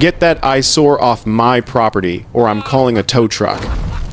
Get that eyesore off my property, or I'm calling a tow truck.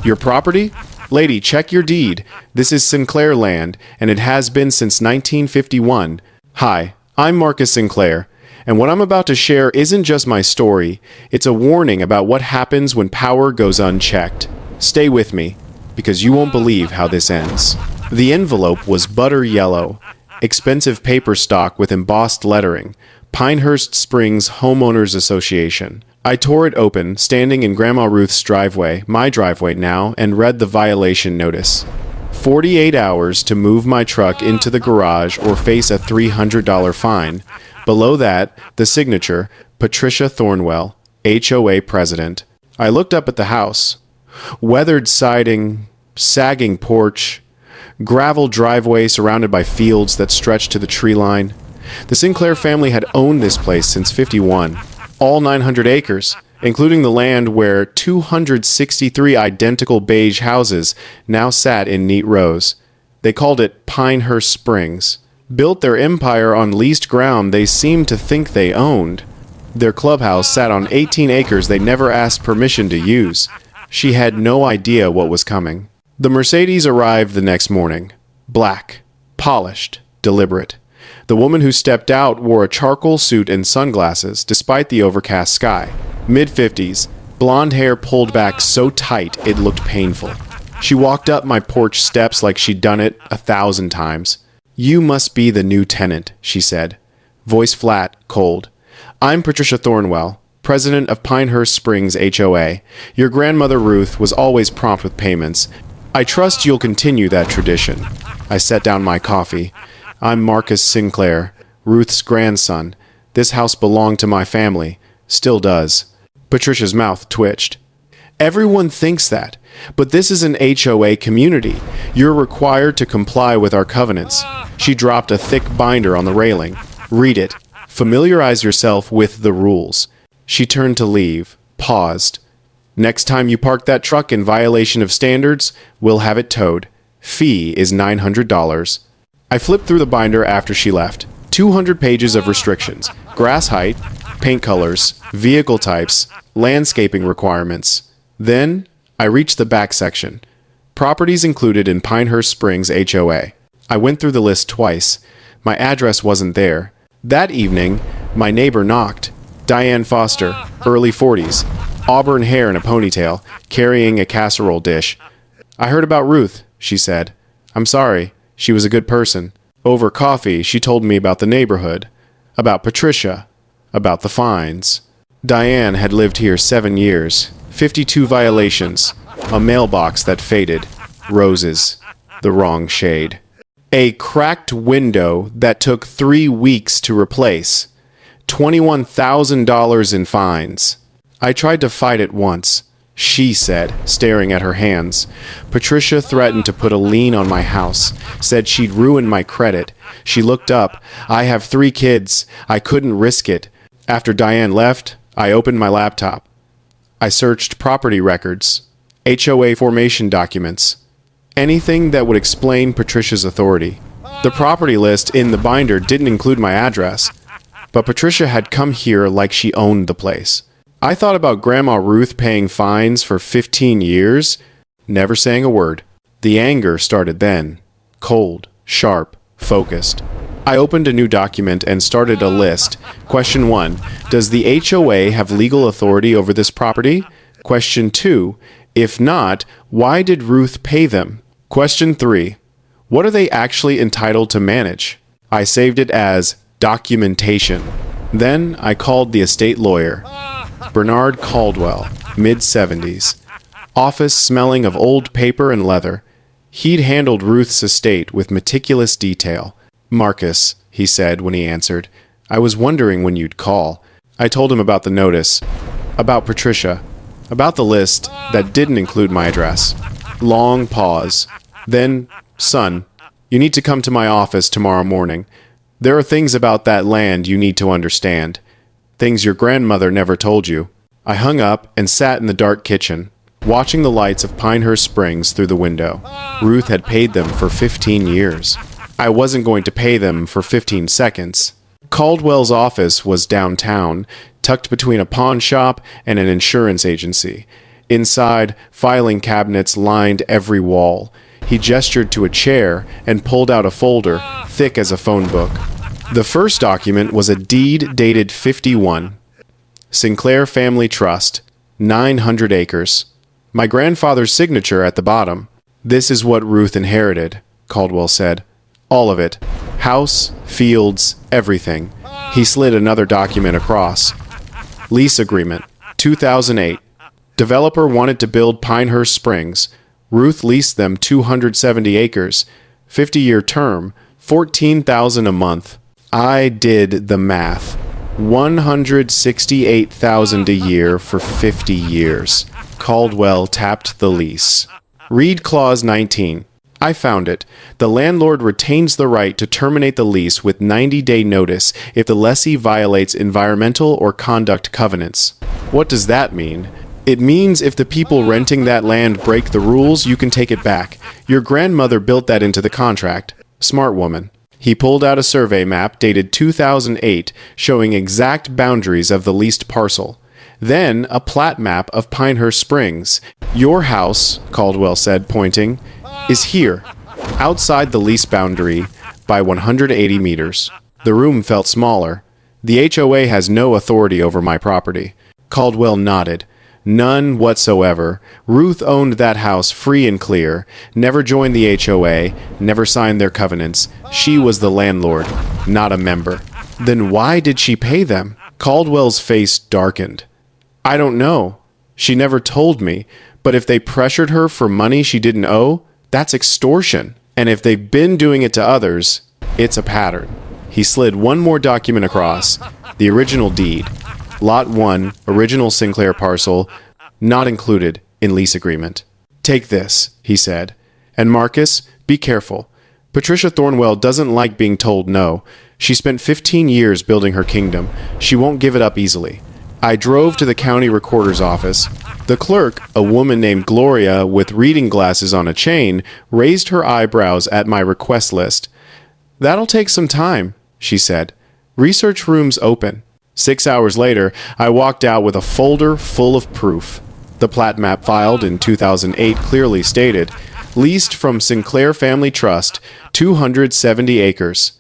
Your property? Lady, check your deed. This is Sinclair land, and it has been since 1951. Hi, I'm Marcus Sinclair, and what I'm about to share isn't just my story. It's a warning about what happens when power goes unchecked. Stay with me, because you won't believe how this ends. The envelope was butter yellow, expensive paper stock with embossed lettering, Pinehurst Springs Homeowners Association. I tore it open, standing in Grandma Ruth's driveway, my driveway now, and read the violation notice. 48 hours to move my truck into the garage or face a $300 fine. Below that, the signature, Patricia Thornwell, HOA President. I looked up at the house. Weathered siding, sagging porch, gravel driveway surrounded by fields that stretched to the tree line. The Sinclair family had owned this place since '51. All 900 acres, including the land where 263 identical beige houses now sat in neat rows. They called it Pinehurst Springs. Built their empire on leased ground they seemed to think they owned. Their clubhouse sat on 18 acres they never asked permission to use. She had no idea what was coming. The Mercedes arrived the next morning. Black, polished, deliberate. The woman who stepped out wore a charcoal suit and sunglasses despite the overcast sky. Mid-50s, blonde hair pulled back so tight it looked painful. She walked up my porch steps like she'd done it 1,000 times. "You must be the new tenant," she said. Voice flat, cold. "I'm Patricia Thornwell, president of Pinehurst Springs HOA. Your grandmother Ruth was always prompt with payments. I trust you'll continue that tradition." I set down my coffee. "I'm Marcus Sinclair, Ruth's grandson. This house belonged to my family. Still does." Patricia's mouth twitched. "Everyone thinks that, but this is an HOA community. You're required to comply with our covenants." She dropped a thick binder on the railing. "Read it. Familiarize yourself with the rules." She turned to leave, paused. "Next time you park that truck in violation of standards, we'll have it towed. Fee is $900. I flipped through the binder after she left. 200 pages of restrictions. Grass height, paint colors, vehicle types, landscaping requirements. Then, I reached the back section. Properties included in Pinehurst Springs HOA. I went through the list twice. My address wasn't there. That evening, my neighbor knocked. Diane Foster, early 40s, auburn hair in a ponytail, carrying a casserole dish. "I heard about Ruth," she said. "I'm sorry. She was a good person." Over coffee, she told me about the neighborhood, about Patricia, about the fines. Diane had lived here 7 years, 52 violations, a mailbox that faded, roses, the wrong shade. A cracked window that took 3 weeks to replace, $21,000 in fines. I tried to fight it once. "She said," staring at her hands. Patricia threatened to put a lien on my house, said she'd ruin my credit. She looked up. "I have 3 kids. I couldn't risk it." After Diane left, I opened my laptop. I searched property records, HOA formation documents, anything that would explain Patricia's authority. The property list in the binder didn't include my address, but Patricia had come here like she owned the place. I thought about Grandma Ruth paying fines for 15 years, never saying a word. The anger started then. Cold, sharp, focused. I opened a new document and started a list. Question 1. Does the HOA have legal authority over this property? Question 2. If not, why did Ruth pay them? Question 3. What are they actually entitled to manage? I saved it as documentation. Then I called the estate lawyer. Bernard Caldwell, mid-70s. Office smelling of old paper and leather. He'd handled Ruth's estate with meticulous detail. "Marcus," he said when he answered, "I was wondering when you'd call." I told him about the notice, about Patricia, about the list that didn't include my address. Long pause. Then, "Son, you need to come to my office tomorrow morning. There are things about that land you need to understand. Things your grandmother never told you." I hung up and sat in the dark kitchen, watching the lights of Pinehurst Springs through the window. Ruth had paid them for 15 years. I wasn't going to pay them for 15 seconds. Caldwell's office was downtown, tucked between a pawn shop and an insurance agency. Inside, filing cabinets lined every wall. He gestured to a chair and pulled out a folder, thick as a phone book. The first document was a deed dated 51. Sinclair Family Trust, 900 acres. My grandfather's signature at the bottom. This is what Ruth inherited, Caldwell said. All of it. House, fields, everything. He slid another document across. Lease agreement, 2008. Developer wanted to build Pinehurst Springs. Ruth leased them 270 acres. 50-year term, $14,000 a month. I did the math. $168,000 a year for 50 years. Caldwell tapped the lease. Read clause 19. I found it. The landlord retains the right to terminate the lease with 90-day notice if the lessee violates environmental or conduct covenants. What does that mean? It means if the people renting that land break the rules, you can take it back. Your grandmother built that into the contract. Smart woman. He pulled out a survey map dated 2008 showing exact boundaries of the leased parcel. Then a plat map of Pinehurst Springs. Your house, Caldwell said, pointing, is here, outside the lease boundary by 180 meters. The room felt smaller. The HOA has no authority over my property. Caldwell nodded. None whatsoever. Ruth owned that house free and clear, never joined the HOA, never signed their covenants. She was the landlord, not a member. Then why did she pay them? Caldwell's face darkened. I don't know. She never told me, but if they pressured her for money she didn't owe, that's extortion. And if they've been doing it to others, it's a pattern. He slid one more document across, the original deed. Lot 1, original Sinclair parcel, not included in lease agreement. Take this, he said. And Marcus, be careful. Patricia Thornwell doesn't like being told no. She spent 15 years building her kingdom. She won't give it up easily. I drove to the county recorder's office. The clerk, a woman named Gloria with reading glasses on a chain, raised her eyebrows at my request list. That'll take some time, she said. Research room's open. 6 hours later, I walked out with a folder full of proof. The plat map filed in 2008 clearly stated, leased from Sinclair Family Trust, 270 acres.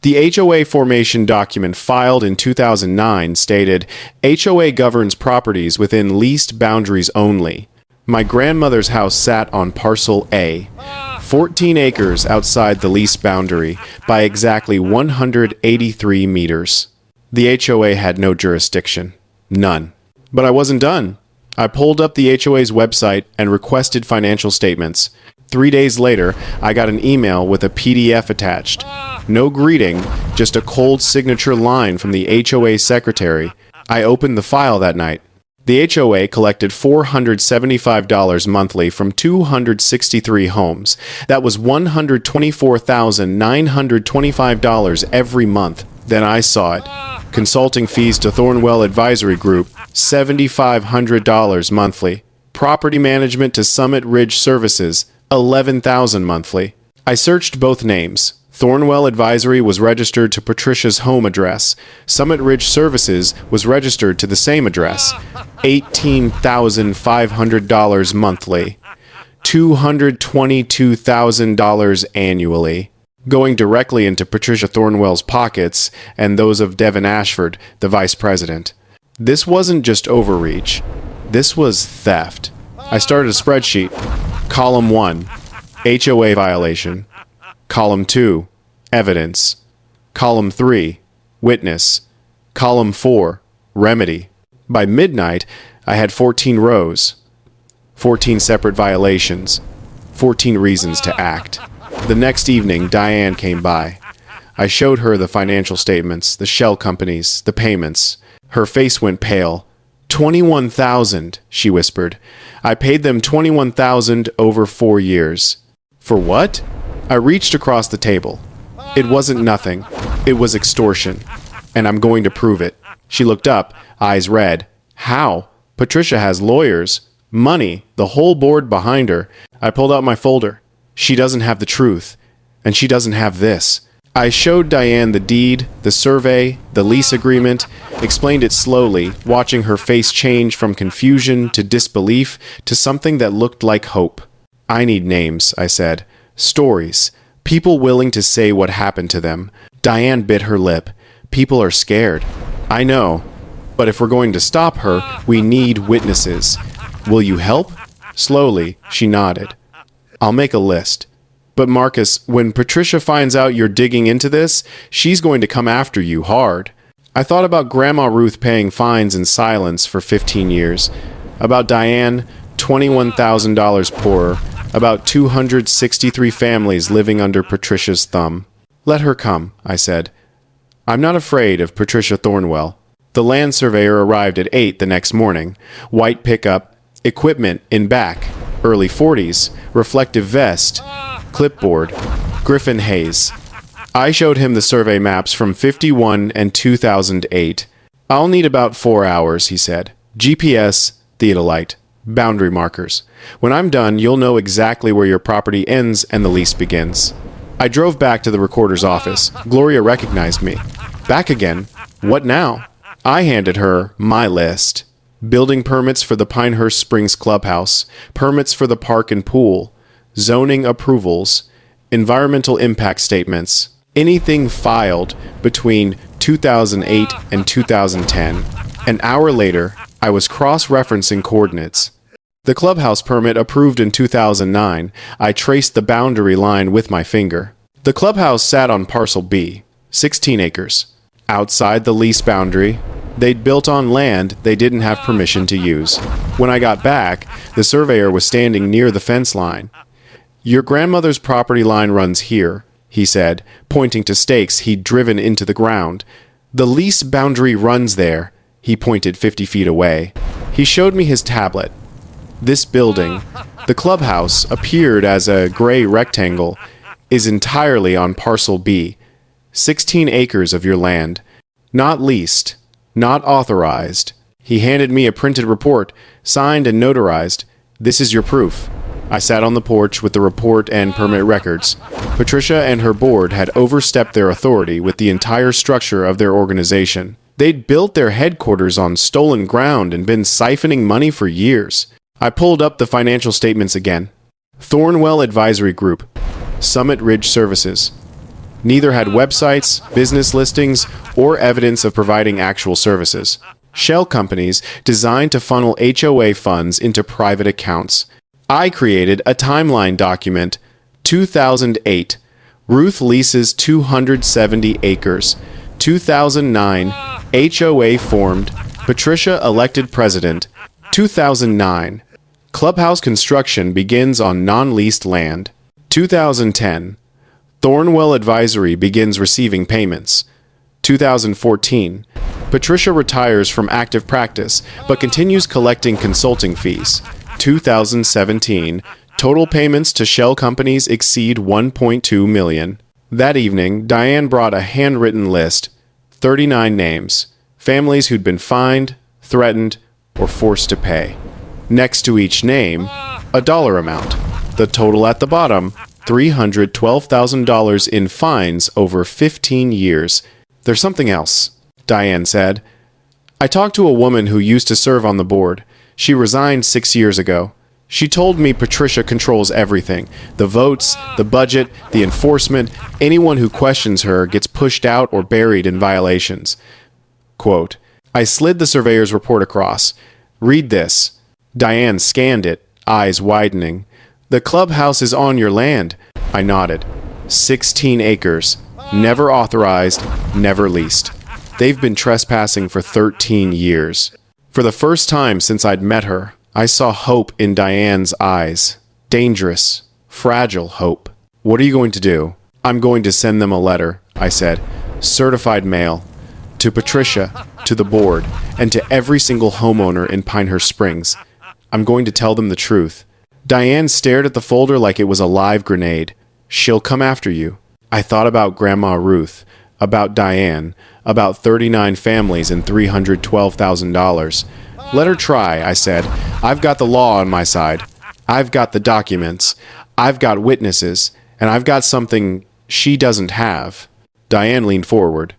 The HOA formation document filed in 2009 stated, HOA governs properties within leased boundaries only. My grandmother's house sat on parcel A, 14 acres outside the lease boundary by exactly 183 meters. The HOA had no jurisdiction. None. But I wasn't done. I pulled up the HOA's website and requested financial statements. 3 days later, I got an email with a PDF attached. No greeting, just a cold signature line from the HOA secretary. I opened the file that night. The HOA collected $475 monthly from 263 homes. That was $124,925 every month. Then I saw it. Consulting fees to Thornwell Advisory Group, $7,500 monthly. Property management to Summit Ridge Services, $11,000 monthly. I searched both names. Thornwell Advisory was registered to Patricia's home address. Summit Ridge Services was registered to the same address. $18,500 monthly. $222,000 annually, going directly into Patricia Thornwell's pockets and those of Devin Ashford, the vice president. This wasn't just overreach. This was theft. I started a spreadsheet. Column 1, HOA violation. Column 2, evidence. Column 3, witness. Column 4, remedy. By midnight, I had 14 rows. 14 separate violations. 14 reasons to act. The next evening, Diane came by. I showed her the financial statements, the shell companies, the payments. Her face went pale. $21,000, she whispered. I paid them $21,000 over 4 years. For what? I reached across the table. It wasn't nothing. It was extortion. And I'm going to prove it. She looked up, eyes red. How? Patricia has lawyers, money, the whole board behind her. I pulled out my folder. She doesn't have the truth. And she doesn't have this. I showed Diane the deed, the survey, the lease agreement, explained it slowly, watching her face change from confusion to disbelief to something that looked like hope. I need names, I said. Stories. People willing to say what happened to them. Diane bit her lip. People are scared. I know. But if we're going to stop her, we need witnesses. Will you help? Slowly, she nodded. I'll make a list. But Marcus, when Patricia finds out you're digging into this, she's going to come after you hard. I thought about Grandma Ruth paying fines in silence for 15 years. About Diane, $21,000 poorer. About 263 families living under Patricia's thumb. Let her come, I said. I'm not afraid of Patricia Thornwell. The land surveyor arrived at 8 the next morning. White pickup, equipment in back, early 40s, reflective vest, clipboard, Griffin Hayes. I showed him the survey maps from 51 and 2008. I'll need about 4 hours, he said. GPS, theodolite, boundary markers. When I'm done, you'll know exactly where your property ends and the lease begins. I drove back to the recorder's office. Gloria recognized me. Back again? What now? I handed her my list. Building permits for the Pinehurst Springs clubhouse, permits for the park and pool, zoning approvals, environmental impact statements, anything filed between 2008 and 2010. An hour later, I was cross-referencing coordinates. The clubhouse permit approved in 2009, I traced the boundary line with my finger. The clubhouse sat on parcel B, 16 acres. Outside the lease boundary, they'd built on land they didn't have permission to use. When I got back, the surveyor was standing near the fence line. Your grandmother's property line runs here, he said, pointing to stakes he'd driven into the ground. The lease boundary runs there, he pointed 50 feet away. He showed me his tablet. This building, the clubhouse, appeared as a gray rectangle, is entirely on parcel B, 16 acres of your land. Not leased, not authorized. He handed me a printed report, signed and notarized. This is your proof. I sat on the porch with the report and permit records. Patricia and her board had overstepped their authority with the entire structure of their organization. They'd built their headquarters on stolen ground and been siphoning money for years. I pulled up the financial statements again. Thornwell Advisory Group, Summit Ridge Services. Neither had websites, business listings, or evidence of providing actual services. Shell companies designed to funnel HOA funds into private accounts. I created a timeline document. 2008. Ruth leases 270 acres. 2009. HOA formed. Patricia elected president. 2009. Clubhouse construction begins on non-leased land. 2010. Thornwell Advisory begins receiving payments. 2014. Patricia retires from active practice, but continues collecting consulting fees. 2017. Total payments to shell companies exceed $1.2 million. That evening, Diane brought a handwritten list, 39 names, families who'd been fined, threatened, or forced to pay. Next to each name, a dollar amount. The total at the bottom, $312,000 in fines over 15 years. There's something else, Diane said. I talked to a woman who used to serve on the board. She resigned 6 years ago. She told me Patricia controls everything. The votes, the budget, the enforcement. Anyone who questions her gets pushed out or buried in violations. Quote, I slid the surveyor's report across. Read this. Diane scanned it, eyes widening. The clubhouse is on your land. I nodded. 16 acres. Never authorized, never leased. They've been trespassing for 13 years. For the first time since I'd met her, I saw hope in Diane's eyes. Dangerous, fragile hope. What are you going to do? I'm going to send them a letter, I said. Certified mail. To Patricia, to the board, and to every single homeowner in Pinehurst Springs. I'm going to tell them the truth. Diane stared at the folder like it was a live grenade. She'll come after you. I thought about Grandma Ruth, about Diane, about 39 families and $312,000. Let her try, I said. I've got the law on my side. I've got the documents. I've got witnesses. And I've got something she doesn't have. Diane leaned forward.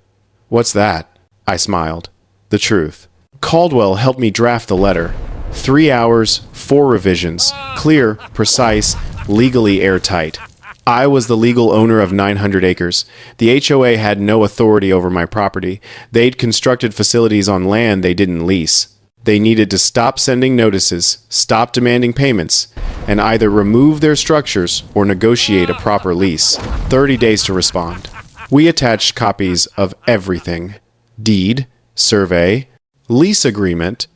What's that? I smiled. The truth. Caldwell helped me draft the letter. 3 hours, 4 revisions. Clear, precise, legally airtight. I was the legal owner of 900 acres. The HOA had no authority over my property. They'd constructed facilities on land they didn't lease. They needed to stop sending notices, stop demanding payments, and either remove their structures or negotiate a proper lease. 30 days to respond. We attached copies of everything. Deed, survey, lease agreement,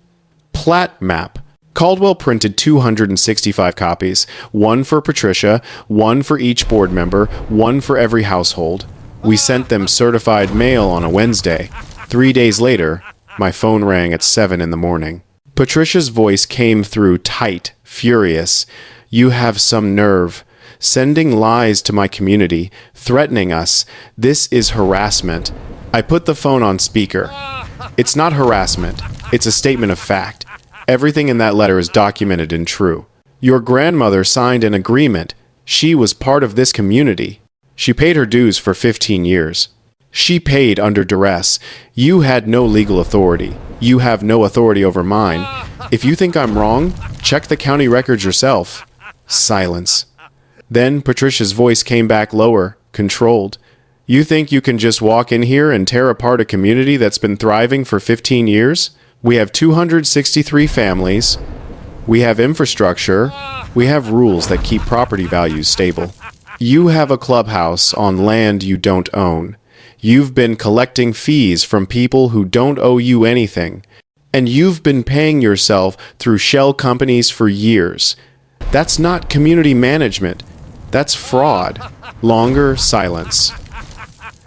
plat map. Caldwell printed 265 copies, one for Patricia, one for each board member, one for every household. We sent them certified mail on a Wednesday. 3 days later, my phone rang at 7 in the morning. Patricia's voice came through tight, furious. You have some nerve. Sending lies to my community, threatening us. This is harassment. I put the phone on speaker. It's not harassment. It's a statement of fact. Everything in that letter is documented and true. Your grandmother signed an agreement. She was part of this community. She paid her dues for 15 years. She paid under duress. You had no legal authority. You have no authority over mine. If you think I'm wrong, check the county records yourself. Silence. Then Patricia's voice came back lower, controlled. You think you can just walk in here and tear apart a community that's been thriving for 15 years? We have 263 families. We have infrastructure. We have rules that keep property values stable. You have a clubhouse on land you don't own. You've been collecting fees from people who don't owe you anything. And you've been paying yourself through shell companies for years. That's not community management. That's fraud. Longer silence.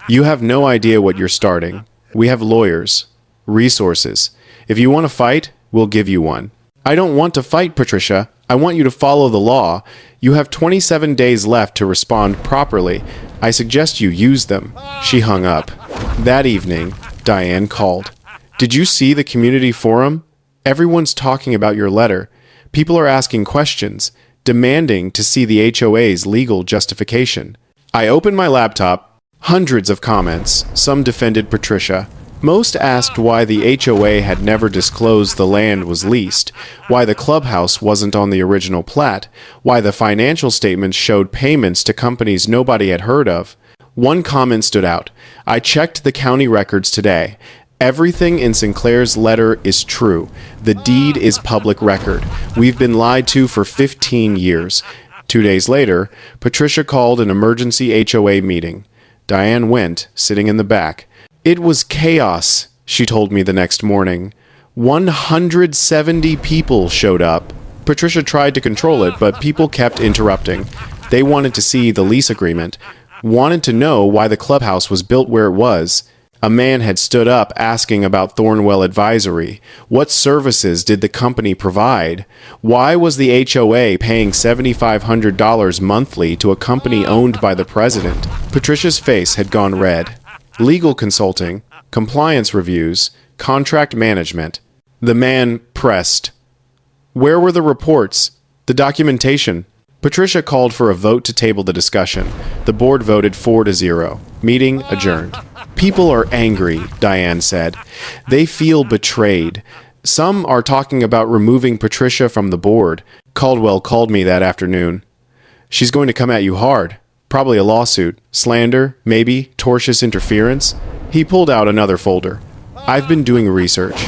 You have no idea what you're starting. We have lawyers, resources. If you want to fight, we'll give you one. I don't want to fight, Patricia. I want you to follow the law. You have 27 days left to respond properly. I suggest you use them. She hung up. That evening, Diane called. Did you see the community forum? Everyone's talking about your letter. People are asking questions, demanding to see the HOA's legal justification. I opened my laptop. Hundreds of comments. Some defended Patricia. Most asked why the HOA had never disclosed the land was leased, why the clubhouse wasn't on the original plat, why the financial statements showed payments to companies nobody had heard of. One comment stood out. I checked the county records today. Everything in Sinclair's letter is true. The deed is public record. We've been lied to for 15 years. 2 days later, Patricia called an emergency HOA meeting. Diane went, sitting in the back. It was chaos, she told me the next morning. 170 people showed up. Patricia tried to control it, but people kept interrupting. They wanted to see the lease agreement, wanted to know why the clubhouse was built where it was. A man had stood up asking about Thornwell Advisory. What services did the company provide? Why was the HOA paying $7,500 monthly to a company owned by the president? Patricia's face had gone red. Legal consulting, compliance reviews, contract management. The man pressed. Where were the reports? The documentation? Patricia called for a vote to table the discussion. The board voted 4-0. Meeting adjourned. People are angry, Diane said. They feel betrayed. Some are talking about removing Patricia from the board. Caldwell called me that afternoon. She's going to come at you hard. Probably a lawsuit. Slander, maybe, tortious interference. He pulled out another folder. I've been doing research.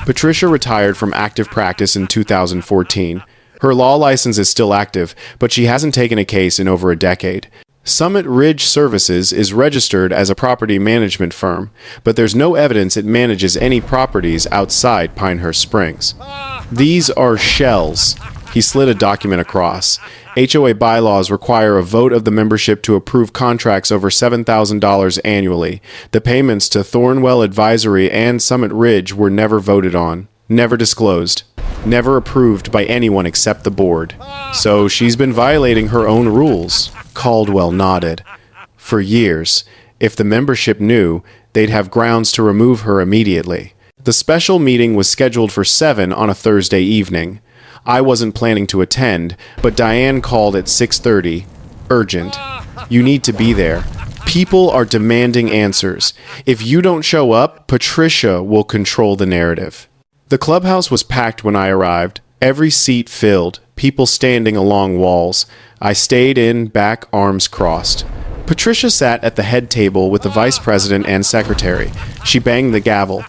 Patricia retired from active practice in 2014. Her law license is still active, but she hasn't taken a case in over a decade. Summit Ridge Services is registered as a property management firm, but there's no evidence it manages any properties outside Pinehurst Springs. These are shells. He slid a document across. HOA bylaws require a vote of the membership to approve contracts over $7,000 annually. The payments to Thornwell Advisory and Summit Ridge were never voted on, never disclosed, never approved by anyone except the board. So she's been violating her own rules. Caldwell nodded. For years, if the membership knew, they'd have grounds to remove her immediately. The special meeting was scheduled for 7 on a Thursday evening. I wasn't planning to attend, but Diane called at 6:30. Urgent. You need to be there. People are demanding answers. If you don't show up, Patricia will control the narrative. The clubhouse was packed when I arrived, every seat filled, people standing along walls. I stayed in, back, arms crossed. Patricia sat at the head table with the vice president and secretary. She banged the gavel.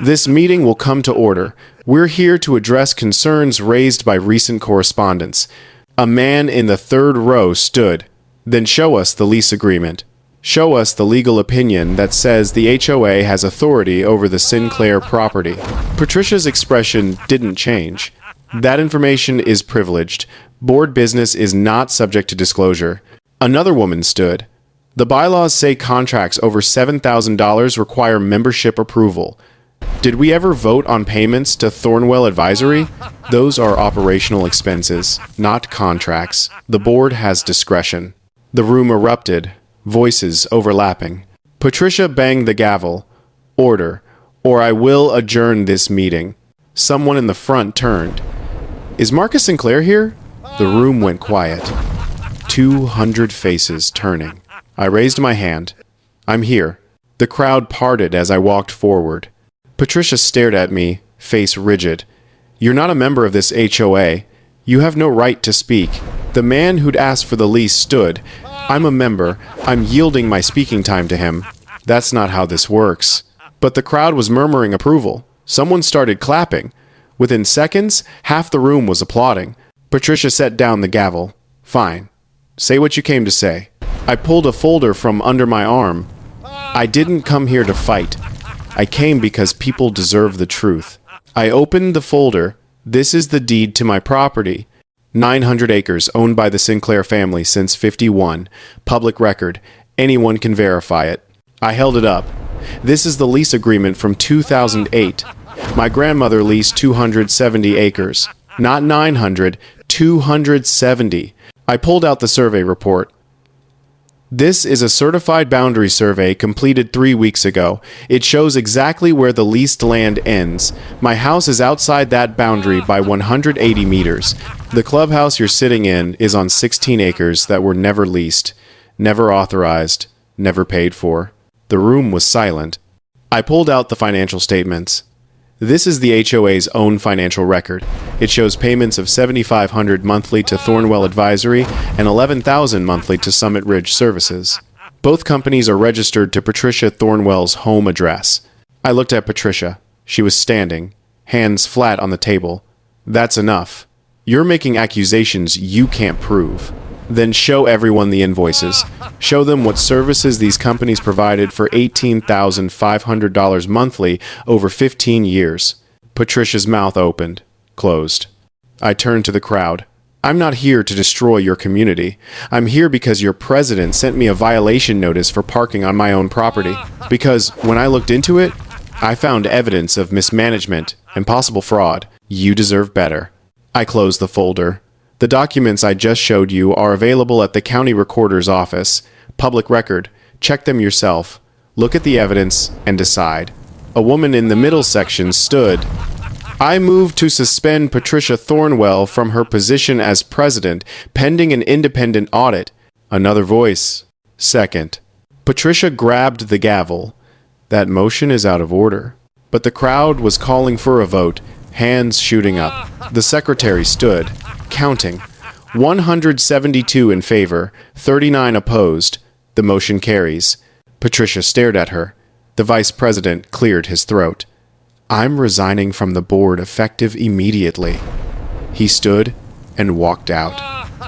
This meeting will come to order. We're here to address concerns raised by recent correspondence. A man in the third row stood. Then show us the lease agreement. Show us the legal opinion that says the HOA has authority over the Sinclair property. Patricia's expression didn't change. That information is privileged. Board business is not subject to disclosure. Another woman stood. The bylaws say contracts over $7,000 require membership approval. Did we ever vote on payments to Thornwell Advisory? Those are operational expenses, not contracts. The board has discretion. The room erupted, voices overlapping. Patricia banged the gavel. Order, or I will adjourn this meeting. Someone in the front turned. Is Marcus Sinclair here? The room went quiet. 200 faces turning. I raised my hand. I'm here. The crowd parted as I walked forward. Patricia stared at me, face rigid. You're not a member of this HOA. You have no right to speak. The man who'd asked for the lease stood. I'm a member. I'm yielding my speaking time to him. That's not how this works. But the crowd was murmuring approval. Someone started clapping. Within seconds, half the room was applauding. Patricia set down the gavel. Fine. Say what you came to say. I pulled a folder from under my arm. I didn't come here to fight. I came because people deserve the truth. I opened the folder. This is the deed to my property. 900 acres owned by the Sinclair family since '51. Public record. Anyone can verify it. I held it up. This is the lease agreement from 2008. My grandmother leased 270 acres. Not 900, 270. I pulled out the survey report. This is a certified boundary survey completed 3 weeks ago. It shows exactly where the leased land ends. My house is outside that boundary by 180 meters. The clubhouse you're sitting in is on 16 acres that were never leased, never authorized, never paid for. The room was silent. I pulled out the financial statements. This is the HOA's own financial record. It shows payments of $7,500 monthly to Thornwell Advisory and $11,000 monthly to Summit Ridge Services. Both companies are registered to Patricia Thornwell's home address. I looked at Patricia. She was standing, hands flat on the table. That's enough. You're making accusations you can't prove. Then show everyone the invoices. Show them what services these companies provided for $18,500 monthly over 15 years. Patricia's mouth opened, closed. I turned to the crowd. I'm not here to destroy your community. I'm here because your president sent me a violation notice for parking on my own property. Because when I looked into it, I found evidence of mismanagement and possible fraud. You deserve better. I closed the folder. The documents I just showed you are available at the county recorder's office. Public record. Check them yourself. Look at the evidence and decide. A woman in the middle section stood. I move to suspend Patricia Thornwell from her position as president, pending an independent audit. Another voice. Second. Patricia grabbed the gavel. That motion is out of order. But the crowd was calling for a vote, hands shooting up. The secretary stood. Counting. 172 in favor, 39 opposed. The motion carries. Patricia stared at her. The vice president cleared his throat. I'm resigning from the board effective immediately. He stood and walked out.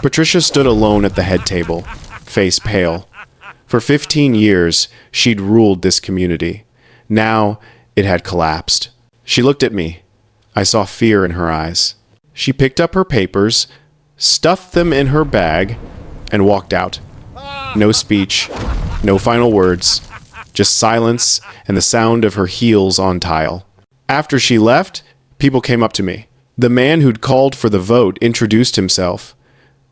Patricia stood alone at the head table, face pale. For 15 years, she'd ruled this community. Now, it had collapsed. She looked at me. I saw fear in her eyes. She picked up her papers, stuffed them in her bag, and walked out. No speech, no final words, just silence and the sound of her heels on tile. After she left, people came up to me. The man who'd called for the vote introduced himself.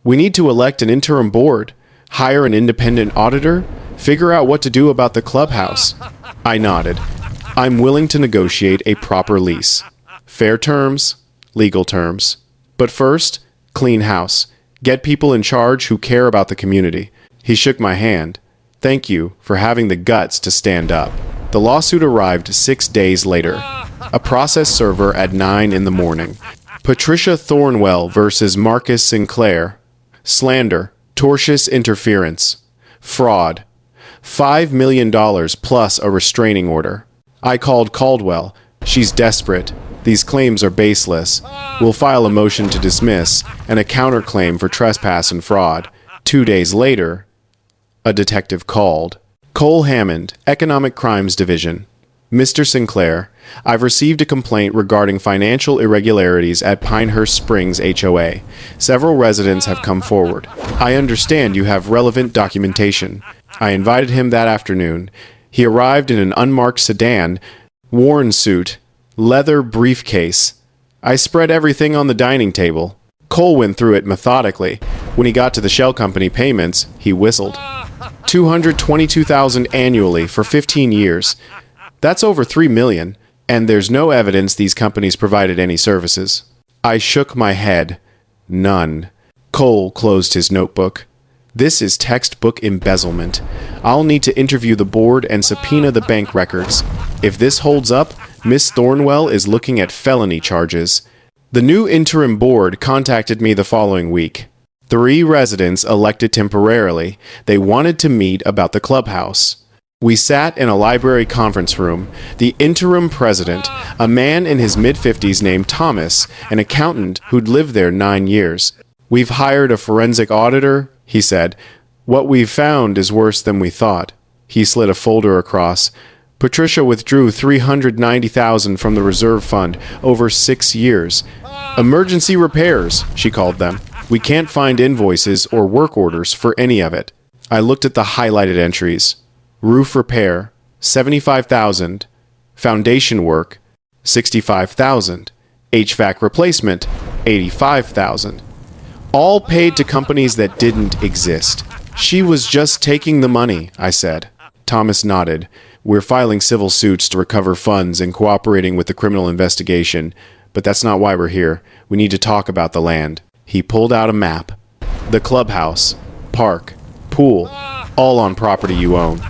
We need to elect an interim board, hire an independent auditor, figure out what to do about the clubhouse. I nodded. I'm willing to negotiate a proper lease. Fair terms, legal terms. But first, clean house. Get people in charge who care about the community. He shook my hand. Thank you for having the guts to stand up. The lawsuit arrived 6 days later. A process server at 9 in the morning. Patricia Thornwell versus Marcus Sinclair. Slander, tortious interference, fraud. $5 million plus a restraining order. I called Caldwell. She's desperate. These claims are baseless. We'll file a motion to dismiss and a counterclaim for trespass and fraud. 2 days later, a detective called. Cole Hammond, Economic Crimes Division. Mr. Sinclair, I've received a complaint regarding financial irregularities at Pinehurst Springs HOA. Several residents have come forward. I understand you have relevant documentation. I invited him that afternoon. He arrived in an unmarked sedan, worn suit, leather briefcase. I spread everything on the dining table. Cole went through it methodically. When he got to the shell company payments, he whistled. $222,000 annually for 15 years. That's over $3 million, and there's no evidence these companies provided any services. I shook my head. None. Cole closed his notebook. This is textbook embezzlement. I'll need to interview the board and subpoena the bank records. If this holds up, Miss Thornwell is looking at felony charges. The new interim board contacted me the following week. 3 residents elected temporarily. They wanted to meet about the clubhouse. We sat in a library conference room. The interim president, a man in his mid-50s named Thomas, an accountant who'd lived there 9 years. We've hired a forensic auditor, he said. What we've found is worse than we thought. He slid a folder across. Patricia withdrew $390,000 from the reserve fund over 6 years. Emergency repairs, she called them. We can't find invoices or work orders for any of it. I looked at the highlighted entries. Roof repair, $75,000. Foundation work, $65,000. HVAC replacement, $85,000. All paid to companies that didn't exist. She was just taking the money, I said. Thomas nodded. We're filing civil suits to recover funds and cooperating with the criminal investigation, but that's not why we're here. We need to talk about the land. He pulled out a map. The clubhouse, park, pool, all on property you own.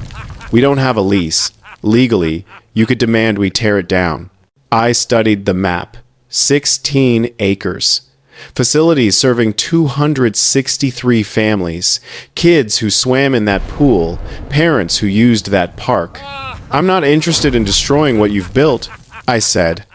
We don't have a lease. Legally, you could demand we tear it down. I studied the map. 16 acres. Facilities serving 263 families. Kids who swam in that pool. Parents who used that park. I'm not interested in destroying what you've built, I said.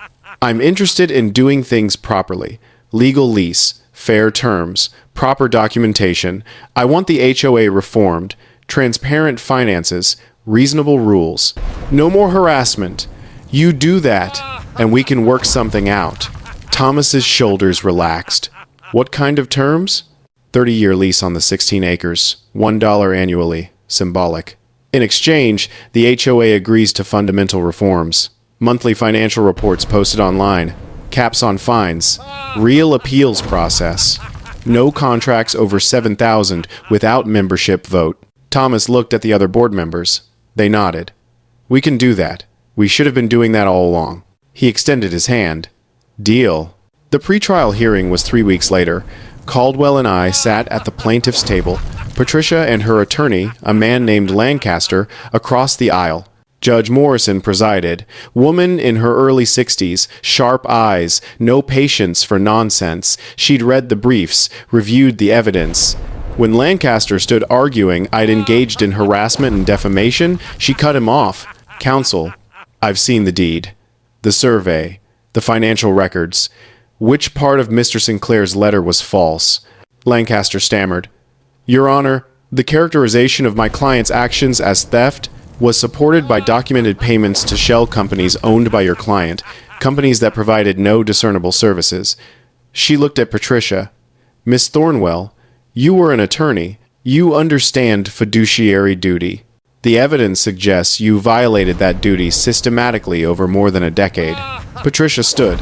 I'm interested in doing things properly. Legal lease, fair terms, proper documentation. I want the HOA reformed, transparent finances, reasonable rules. No more harassment. You do that, and we can work something out. Thomas's shoulders relaxed. What kind of terms? 30-year lease on the 16 acres, $1 annually, symbolic. In exchange, the HOA agrees to fundamental reforms. Monthly financial reports posted online. Caps on fines. Real appeals process. No contracts over $7,000 without membership vote. Thomas looked at the other board members. They nodded. We can do that. We should have been doing that all along. He extended his hand. Deal. The pretrial hearing was 3 weeks later. Caldwell and I sat at the plaintiff's table. Patricia and her attorney, a man named Lancaster, across the aisle. Judge Morrison presided. Woman in her early 60s, sharp eyes, no patience for nonsense. She'd read the briefs, reviewed the evidence. When Lancaster stood arguing I'd engaged in harassment and defamation, she cut him off. Counsel, I've seen the deed. The survey. The financial records. Which part of Mr. Sinclair's letter was false? Lancaster stammered. Your Honor, the characterization of my client's actions as theft was supported by documented payments to shell companies owned by your client, companies that provided no discernible services. She looked at Patricia. Miss Thornwell, you were an attorney. You understand fiduciary duty. The evidence suggests you violated that duty systematically over more than a decade. Patricia stood.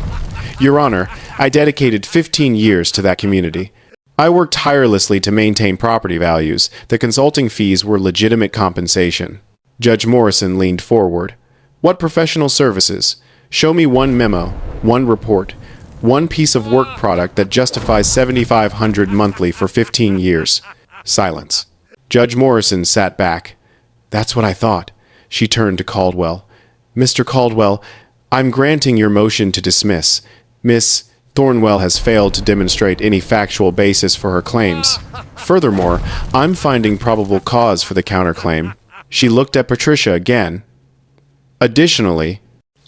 Your Honor, I dedicated 15 years to that community. I worked tirelessly to maintain property values. The consulting fees were legitimate compensation. Judge Morrison leaned forward. What professional services? Show me one memo, one report, one piece of work product that justifies $7,500 monthly for 15 years. Silence. Judge Morrison sat back. That's what I thought. She turned to Caldwell. Mr. Caldwell, I'm granting your motion to dismiss. Miss Thornwell has failed to demonstrate any factual basis for her claims. Furthermore, I'm finding probable cause for the counterclaim. She looked at Patricia again. Additionally,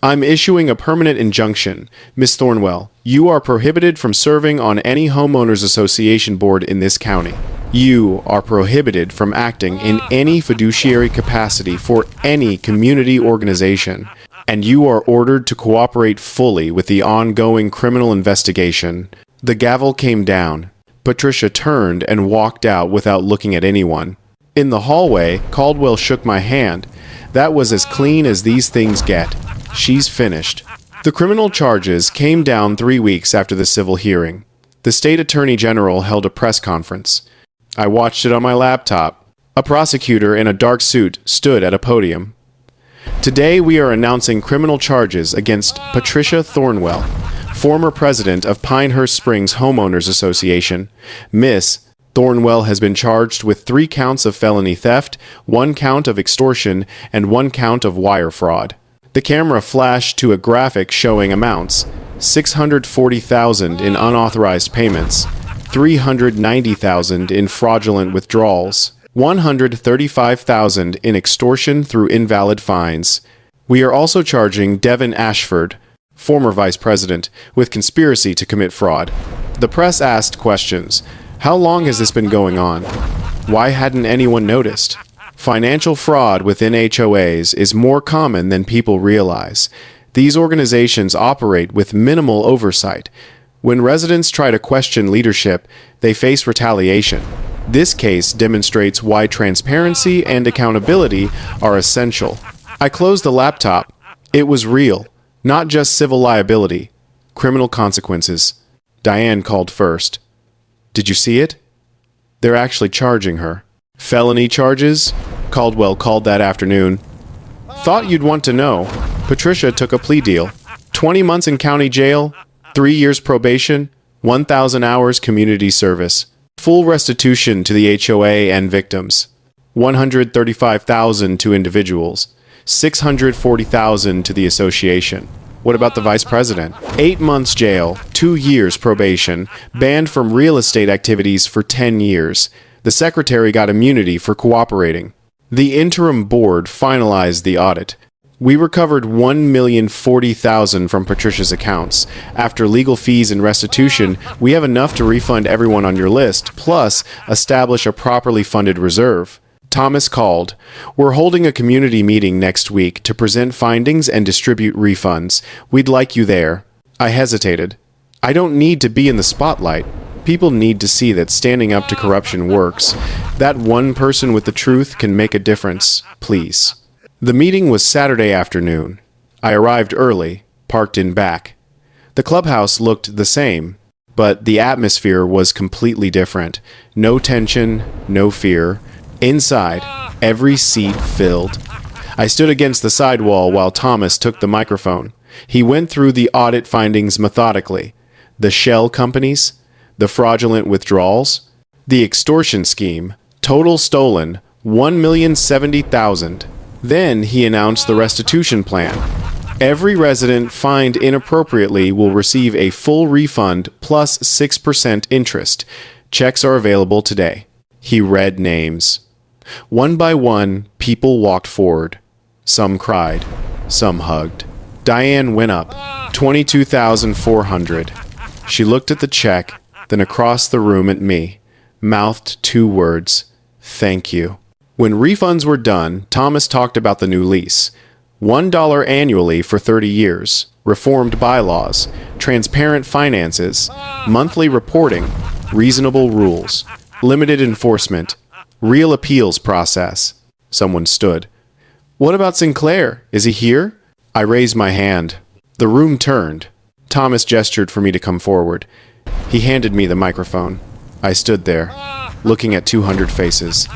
I'm issuing a permanent injunction. Miss Thornwell, you are prohibited from serving on any homeowners association board in this county. You are prohibited from acting in any fiduciary capacity for any community organization, and you are ordered to cooperate fully with the ongoing criminal investigation. The gavel came down. Patricia turned and walked out without looking at anyone. In the hallway, Caldwell shook my hand. That was as clean as these things get. She's finished. The criminal charges came down 3 weeks after the civil hearing. The state attorney general held a press conference. I watched it on my laptop. A prosecutor in a dark suit stood at a podium. Today we are announcing criminal charges against Patricia Thornwell, former president of Pinehurst Springs Homeowners Association. Miss Thornwell has been charged with 3 counts of felony theft, 1 count of extortion, and 1 count of wire fraud. The camera flashed to a graphic showing amounts: $640,000 in unauthorized payments, $390,000 in fraudulent withdrawals, $135,000 in extortion through invalid fines. We are also charging Devin Ashford, former vice president, with conspiracy to commit fraud. The press asked questions. How long has this been going on? Why hadn't anyone noticed? Financial fraud within HOAs is more common than people realize. These organizations operate with minimal oversight. When residents try to question leadership, they face retaliation. This case demonstrates why transparency and accountability are essential. I closed the laptop. It was real, not just civil liability, criminal consequences. Diane called first. Did you see it? They're actually charging her. Felony charges? Caldwell called that afternoon. Thought you'd want to know. Patricia took a plea deal. 20 months in county jail, 3 years probation, 1,000 hours community service. Full restitution to the HOA and victims. $135,000 to individuals. $640,000 to the association. What about the vice president? 8 months jail, 2 years probation, banned from real estate activities for 10 years. The secretary got immunity for cooperating. The interim board finalized the audit. We recovered $1,040,000 from Patricia's accounts. After legal fees and restitution, we have enough to refund everyone on your list, plus establish a properly funded reserve. Thomas called. We're holding a community meeting next week to present findings and distribute refunds. We'd like you there. I hesitated. I don't need to be in the spotlight. People need to see that standing up to corruption works. That one person with the truth can make a difference, please. The meeting was Saturday afternoon. I arrived early, parked in back. The clubhouse looked the same, but the atmosphere was completely different. No tension, no fear. Inside, every seat filled. I stood against the sidewall while Thomas took the microphone. He went through the audit findings methodically. The shell companies, the fraudulent withdrawals, the extortion scheme, total stolen, $1,070,000. Then he announced the restitution plan. Every resident fined inappropriately will receive a full refund plus 6% interest. Checks are available today. He read names. One by one, people walked forward. Some cried. Some hugged. Diane went up. $22,400. She looked at the check, then across the room at me, mouthed 2 words, "Thank you." When refunds were done, Thomas talked about the new lease. $1 annually for 30 years, reformed bylaws, transparent finances, monthly reporting, reasonable rules, limited enforcement, real appeals process. Someone stood. What about Sinclair? Is he here? I raised my hand. The room turned. Thomas gestured for me to come forward. He handed me the microphone. I stood there, looking at 200 faces.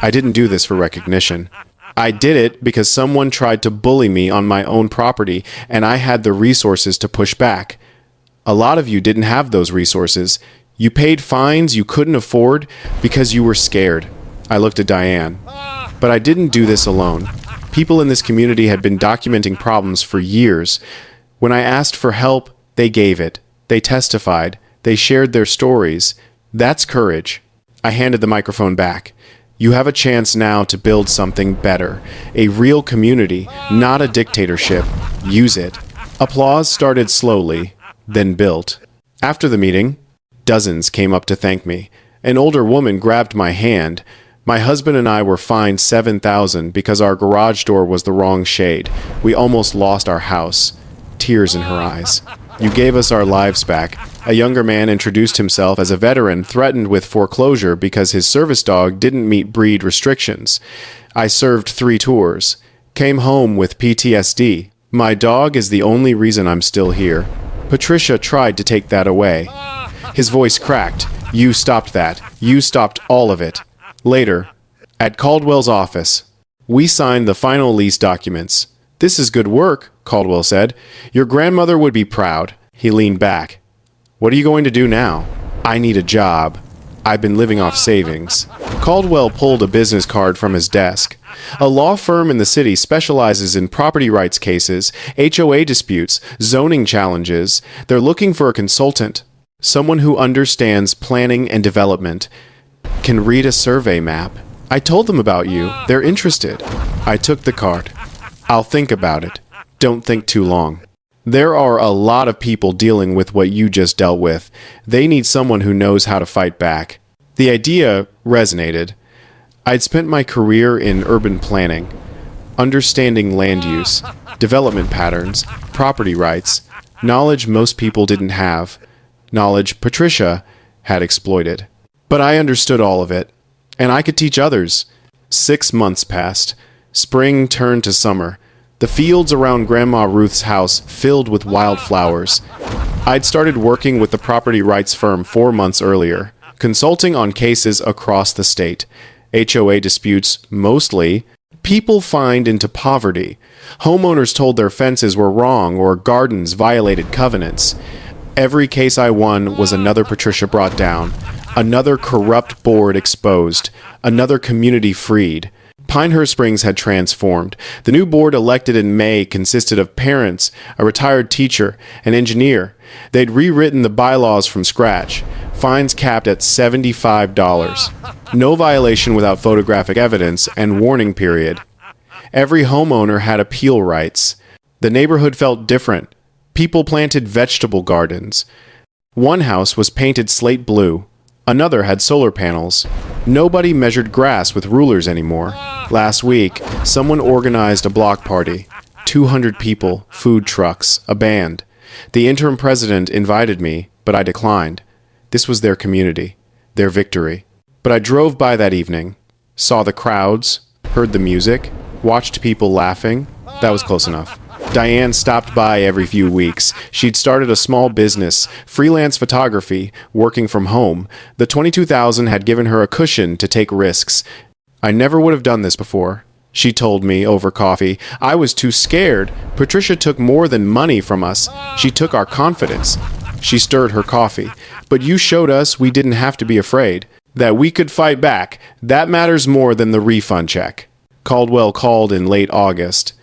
I didn't do this for recognition. I did it because someone tried to bully me on my own property, and I had the resources to push back. A lot of you didn't have those resources. You paid fines you couldn't afford because you were scared. I looked at Diane. But I didn't do this alone. People in this community had been documenting problems for years. When I asked for help, they gave it. They testified. They shared their stories. That's courage. I handed the microphone back. You have a chance now to build something better. A real community, not a dictatorship. Use it. Applause started slowly, then built. After the meeting, dozens came up to thank me. An older woman grabbed my hand. My husband and I were fined $7,000 because our garage door was the wrong shade. We almost lost our house. Tears in her eyes. You gave us our lives back. A younger man introduced himself as a veteran threatened with foreclosure because his service dog didn't meet breed restrictions. I served 3 tours. Came home with PTSD. My dog is the only reason I'm still here. Patricia tried to take that away. His voice cracked. You stopped that. You stopped all of it. Later, at Caldwell's office, we signed the final lease documents. This is good work, Caldwell said. Your grandmother would be proud. He leaned back. What are you going to do now? I need a job. I've been living off savings. Caldwell pulled a business card from his desk. A law firm in the city specializes in property rights cases, HOA disputes, zoning challenges. They're looking for a consultant, someone who understands planning and development, can read a survey map. I told them about you. They're interested. I took the card. I'll think about it. Don't think too long. There are a lot of people dealing with what you just dealt with. They need someone who knows how to fight back. The idea resonated. I'd spent my career in urban planning, understanding land use, development patterns, property rights, knowledge most people didn't have, knowledge Patricia had exploited. But I understood all of it, and I could teach others. 6 months passed. Spring turned to summer. The fields around Grandma Ruth's house filled with wildflowers. I'd started working with the property rights firm 4 months earlier, consulting on cases across the state. HOA disputes, mostly. People fined into poverty. Homeowners told their fences were wrong or gardens violated covenants. Every case I won was another Patricia brought down, another corrupt board exposed, another community freed. Pinehurst Springs had transformed. The new board elected in May consisted of parents, a retired teacher, an engineer. They'd rewritten the bylaws from scratch. Fines capped at $75. No violation without photographic evidence and warning period. Every homeowner had appeal rights. The neighborhood felt different. People planted vegetable gardens. One house was painted slate blue. Another had solar panels. Nobody measured grass with rulers anymore. Last week, someone organized a block party. 200 people, food trucks, a band. The interim president invited me, but I declined. This was their community, their victory. But I drove by that evening, saw the crowds, heard the music, watched people laughing. That was close enough. Diane stopped by every few weeks. She'd started a small business, freelance photography, working from home. The $22,000 had given her a cushion to take risks. I never would have done this before, she told me over coffee. I was too scared. Patricia took more than money from us. She took our confidence. She stirred her coffee. But you showed us we didn't have to be afraid, that we could fight back. That matters more than the refund check. Caldwell called in late August.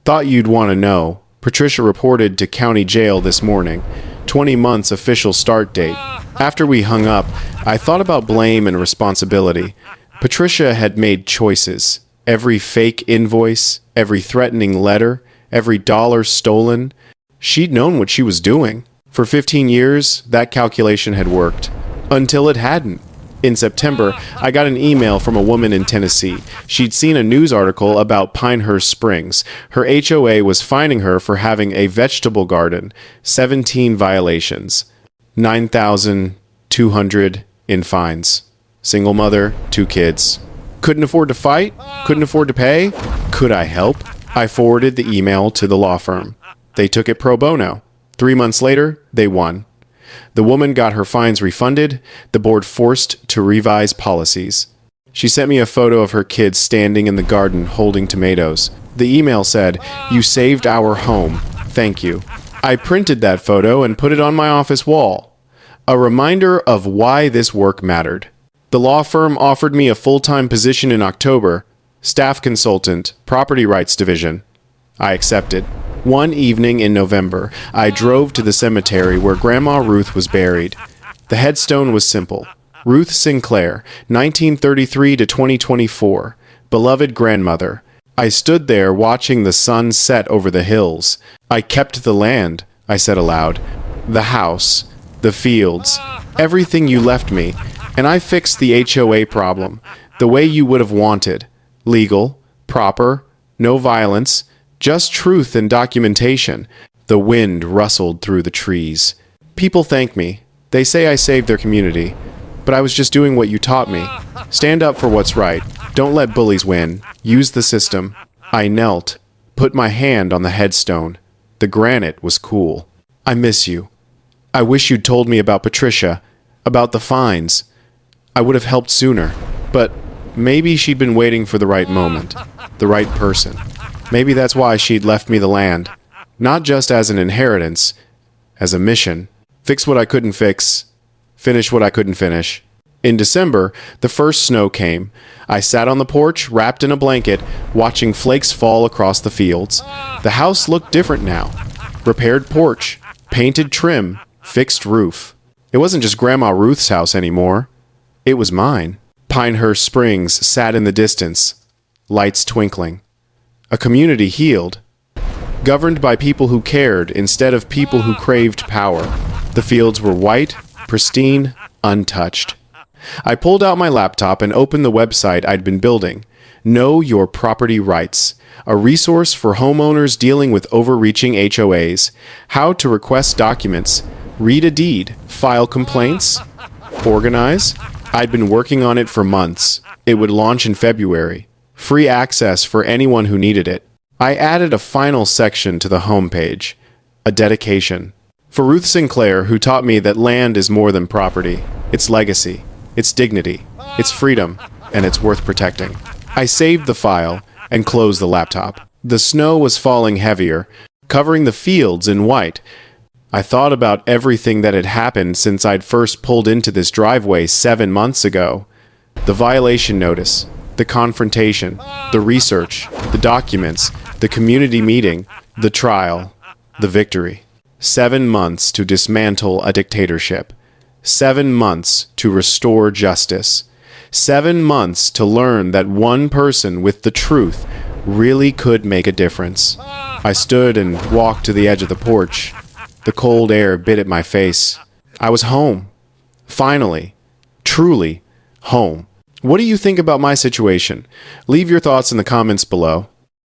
Thought you'd want to know. Patricia reported to county jail this morning. 20 months official start date. After we hung up, I thought about blame and responsibility. Patricia had made choices. Every fake invoice, every threatening letter, every dollar stolen. She'd known what she was doing. For 15 years, that calculation had worked. Until it hadn't. In September, I got an email from a woman in Tennessee. She'd seen a news article about Pinehurst Springs. Her HOA was fining her for having a vegetable garden. 17 violations. $9,200 in fines. Single mother, 2 kids. Couldn't afford to fight? Couldn't afford to pay? Could I help? I forwarded the email to the law firm. They took it pro bono. 3 months later, they won. The woman got her fines refunded, the board forced to revise policies. She sent me a photo of her kids standing in the garden holding tomatoes. The email said, "You saved our home. Thank you." I printed that photo and put it on my office wall. A reminder of why this work mattered. The law firm offered me a full-time position in October. Staff consultant, Property Rights Division. I accepted. One evening in November, I drove to the cemetery where Grandma Ruth was buried. The headstone was simple. Ruth Sinclair, 1933 to 2024. Beloved grandmother. I stood there watching the sun set over the hills. I kept the land, I said aloud. The house, the fields, everything you left me, and I fixed the HOA problem, the way you would have wanted. Legal, proper, no violence, just truth and documentation. The wind rustled through the trees. People thank me. They say I saved their community. But I was just doing what you taught me. Stand up for what's right. Don't let bullies win. Use the system. I knelt, put my hand on the headstone. The granite was cool. I miss you. I wish you'd told me about Patricia, about the fines. I would have helped sooner. But maybe she'd been waiting for the right moment, the right person. Maybe that's why she'd left me the land. Not just as an inheritance, as a mission. Fix what I couldn't fix. Finish what I couldn't finish. In December, the first snow came. I sat on the porch, wrapped in a blanket, watching flakes fall across the fields. The house looked different now. Repaired porch, painted trim, fixed roof. It wasn't just Grandma Ruth's house anymore. It was mine. Pinehurst Springs sat in the distance, lights twinkling. A community healed, governed by people who cared instead of people who craved power. The fields were white, pristine, untouched. I pulled out my laptop and opened the website I'd been building. Know Your Property Rights, a resource for homeowners dealing with overreaching HOAs. How to request documents, read a deed, file complaints, organize. I'd been working on it for months. It would launch in February. Free access for anyone who needed it. I added a final section to the homepage, a dedication. For Ruth Sinclair, who taught me that land is more than property. It's legacy, it's dignity, it's freedom, and it's worth protecting. I saved the file and closed the laptop. The snow was falling heavier, covering the fields in white. I thought about everything that had happened since I'd first pulled into this driveway 7 months ago. The violation notice, the confrontation, the research, the documents, the community meeting, the trial, the victory. 7 months to dismantle a dictatorship. 7 months to restore justice. 7 months to learn that one person with the truth really could make a difference. I stood and walked to the edge of the porch. The cold air bit at my face. I was home. Finally. Truly home. What do you think about my situation? Leave your thoughts in the comments below.